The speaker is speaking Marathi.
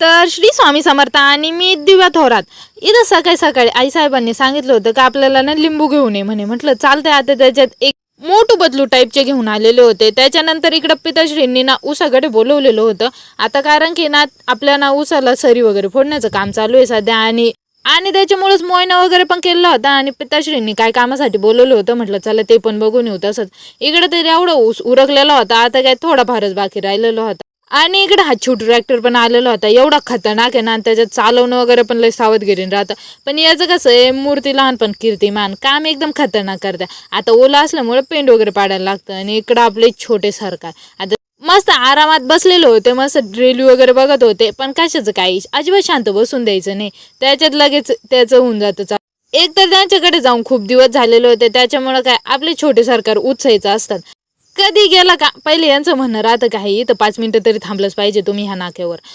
तर श्री स्वामी समर्थ आणि मी दिव्या थोरात इथं सकाळी सकाळी आईसाहेबांनी सांगितलं होतं की आपल्याला ना लिंबू घेऊन ये म्हणे. म्हटलं चालतंय. आता त्याच्यात एक मोठू बदलू टाईपचे घेऊन आलेले होते. त्याच्यानंतर इकडं पिताश्रींनी ना ऊसाकडे बोलवलेलं होतं. आता कारण की ना आपल्या ना ऊसाला सरी वगैरे फोडण्याचं काम चालू आहे सध्या आणि आणि त्याच्यामुळेच मोयना वगैरे पण केला होता आणि पिताश्रींनी काय कामासाठी बोलवलं होतं. म्हटलं चला ते पण बघून येऊ. तसंच इकडे तरी एवढा ऊस उरकलेला होता. आता काय थोडाफारच बाकी राहिलेला होता आणि इकडे हा छोटू ट्रॅक्टर पण आलेला होता. एवढा खतरनाक आहे ना, त्याच्यात चालवणं वगैरे पण लय सावधगिरीने राहतं. पण याचं कसं आहे, मूर्ती लहान पण कीर्तिमान, काम एकदम खतरनाक करते. आता ओला असल्यामुळे पेंट वगैरे पाडायला लागतं आणि इकडं आपले छोटे सरकार आता मस्त आरामात बसलेले होते. मस्त ड्रिल वगैरे बघत होते. पण कशाचं काही अजिबात शांत बसून द्यायचं नाही. त्याच्यात लगेच त्याचं होऊन जातं. एक तर त्यांच्याकडे जाऊन खूप दिवस झालेले होते. त्याच्यामुळे काय आपले छोटे सरकार उत्साहीचं असतात. कधी गेला का पहिले यांचं म्हणणं राहतं काही इथं 5 मिनिटं तरी थांबलंच पाहिजे तुम्ही ह्या नाक्यावर.